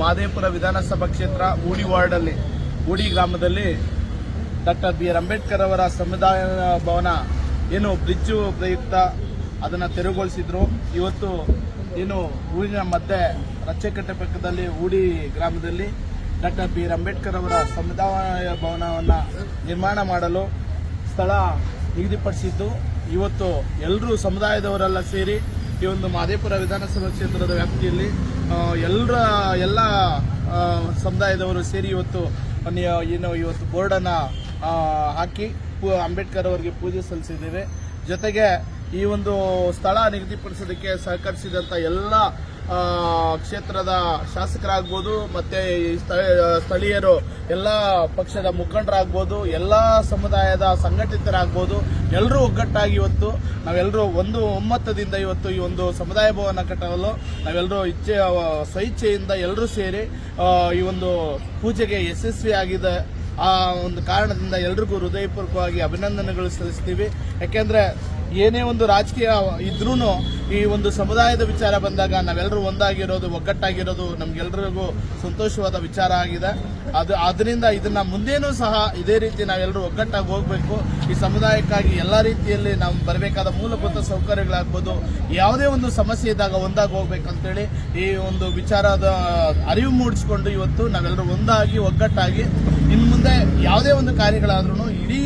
ಮಹದೇವಪುರ ವಿಧಾನಸಭಾ ಕ್ಷೇತ್ರ ಊಡಿ ವಾರ್ಡಲ್ಲಿ ಊಡಿ ಗ್ರಾಮದಲ್ಲಿ ಡಾಕ್ಟರ್ BR ಅಂಬೇಡ್ಕರ್ ಅವರ ಸಮುದಾಯ ಭವನ ಏನು ಬ್ರಿಡ್ಜು ಪ್ರಯುಕ್ತ ಅದನ್ನು ತೆರವುಗೊಳಿಸಿದ್ರು. ಇವತ್ತು ಏನು ಊರಿನ ಮಧ್ಯೆ ರಚ್ಚೆಕಟ್ಟೆ ಪಕ್ಕದಲ್ಲಿ ಊಡಿ ಗ್ರಾಮದಲ್ಲಿ ಡಾಕ್ಟರ್ BR ಅಂಬೇಡ್ಕರ್ ಅವರ ಸಮುದಾಯ ಭವನವನ್ನು ನಿರ್ಮಾಣ ಮಾಡಲು ಸ್ಥಳ ನಿಗದಿಪಡಿಸಿದ್ದು. ಇವತ್ತು ಎಲ್ಲರೂ ಸಮುದಾಯದವರೆಲ್ಲ ಸೇರಿ ಈ ಒಂದು ಮಹದೇವಪುರ ವಿಧಾನಸಭಾ ಕ್ಷೇತ್ರದ ವ್ಯಾಪ್ತಿಯಲ್ಲಿ ಎಲ್ಲ ಸಮುದಾಯದವರು ಸೇರಿ ಇವತ್ತು ಬೋರ್ಡನ್ನು ಹಾಕಿ ಅಂಬೇಡ್ಕರ್ ಅವರಿಗೆ ಪೂಜೆ ಸಲ್ಲಿಸಿದ್ದೇವೆ. ಜೊತೆಗೆ ಈ ಒಂದು ಸ್ಥಳ ನಿಗದಿಪಡಿಸೋದಕ್ಕೆ ಸಹಕರಿಸಿದಂಥ ಎಲ್ಲ ಕ್ಷೇತ್ರದ ಶಾಸಕರಾಗ್ಬೋದು, ಮತ್ತೆ ಸ್ಥಳೀಯರು, ಎಲ್ಲ ಪಕ್ಷದ ಮುಖಂಡರಾಗ್ಬೋದು, ಎಲ್ಲ ಸಮುದಾಯದ ಸಂಘಟಿತರಾಗ್ಬೋದು, ಎಲ್ಲರೂ ಒಗ್ಗಟ್ಟಾಗಿ ಇವತ್ತು ನಾವೆಲ್ಲರೂ ಒಂದು ಒಮ್ಮತದಿಂದ ಇವತ್ತು ಈ ಒಂದು ಸಮುದಾಯ ಭವನ ಕಟ್ಟಲು ನಾವೆಲ್ಲರೂ ಸ್ವಇಚ್ಛೆಯಿಂದ ಎಲ್ಲರೂ ಸೇರಿ ಈ ಒಂದು ಪೂಜೆಗೆ ಯಶಸ್ವಿಯಾಗಿದೆ. ಆ ಒಂದು ಕಾರಣದಿಂದ ಎಲ್ರಿಗೂ ಹೃದಯಪೂರ್ವಕವಾಗಿ ಅಭಿನಂದನೆಗಳು ಸಲ್ಲಿಸ್ತೀವಿ. ಯಾಕೆಂದ್ರೆ ಏನೇ ಒಂದು ರಾಜಕೀಯ ಇದ್ರೂ ಈ ಒಂದು ಸಮುದಾಯದ ವಿಚಾರ ಬಂದಾಗ ನಾವೆಲ್ಲರೂ ಒಂದಾಗಿರೋದು, ಒಗ್ಗಟ್ಟಾಗಿರೋದು ನಮ್ಗೆಲ್ರಿಗೂ ಸಂತೋಷವಾದ ವಿಚಾರ ಆಗಿದೆ. ಅದರಿಂದ ಇದನ್ನ ಮುಂದೇನೂ ಸಹ ಇದೇ ರೀತಿ ನಾವೆಲ್ಲರೂ ಒಗ್ಗಟ್ಟಾಗಿ ಹೋಗಬೇಕು. ಈ ಸಮುದಾಯಕ್ಕಾಗಿ ಎಲ್ಲ ರೀತಿಯಲ್ಲಿ ನಾವು ಬರಬೇಕಾದ ಮೂಲಭೂತ ಸೌಕರ್ಯಗಳಾಗ್ಬೋದು, ಯಾವುದೇ ಒಂದು ಸಮಸ್ಯೆ ಇದ್ದಾಗ ಒಂದಾಗಿ ಹೋಗ್ಬೇಕಂತೇಳಿ ಈ ಒಂದು ವಿಚಾರದ ಅರಿವು ಮೂಡಿಸಿಕೊಂಡು ಇವತ್ತು ನಾವೆಲ್ಲರೂ ಒಂದಾಗಿ ಒಗ್ಗಟ್ಟಾಗಿ ಇನ್ನು ಮುಂದೆ ಯಾವುದೇ ಒಂದು ಕಾರ್ಯಗಳಾದ್ರೂ ಇಡೀ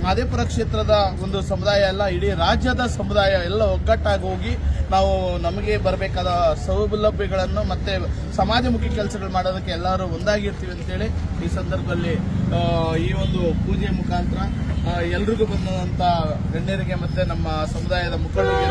ಮಹದೇವಪುರ ಕ್ಷೇತ್ರದ ಒಂದು ಸಮುದಾಯ ಎಲ್ಲ, ಇಡೀ ರಾಜ್ಯದ ಸಮುದಾಯ ಎಲ್ಲ ಒಗ್ಗಟ್ಟಾಗಿ ಹೋಗಿ ನಾವು ನಮಗೆ ಬರಬೇಕಾದ ಸೌಲಭ್ಯಗಳನ್ನು ಮತ್ತೆ ಸಮಾಜಮುಖಿ ಕೆಲಸಗಳು ಮಾಡೋದಕ್ಕೆ ಎಲ್ಲರೂ ಒಂದಾಗಿರ್ತೀವಿ ಅಂತೇಳಿ ಈ ಸಂದರ್ಭದಲ್ಲಿ ಈ ಒಂದು ಪೂಜೆ ಮುಖಾಂತರ ಎಲ್ರಿಗೂ ಬಂದಂತ ಗಣ್ಯರಿಗೆ ಮತ್ತೆ ನಮ್ಮ ಸಮುದಾಯದ ಮುಖಂಡರಿಗೆ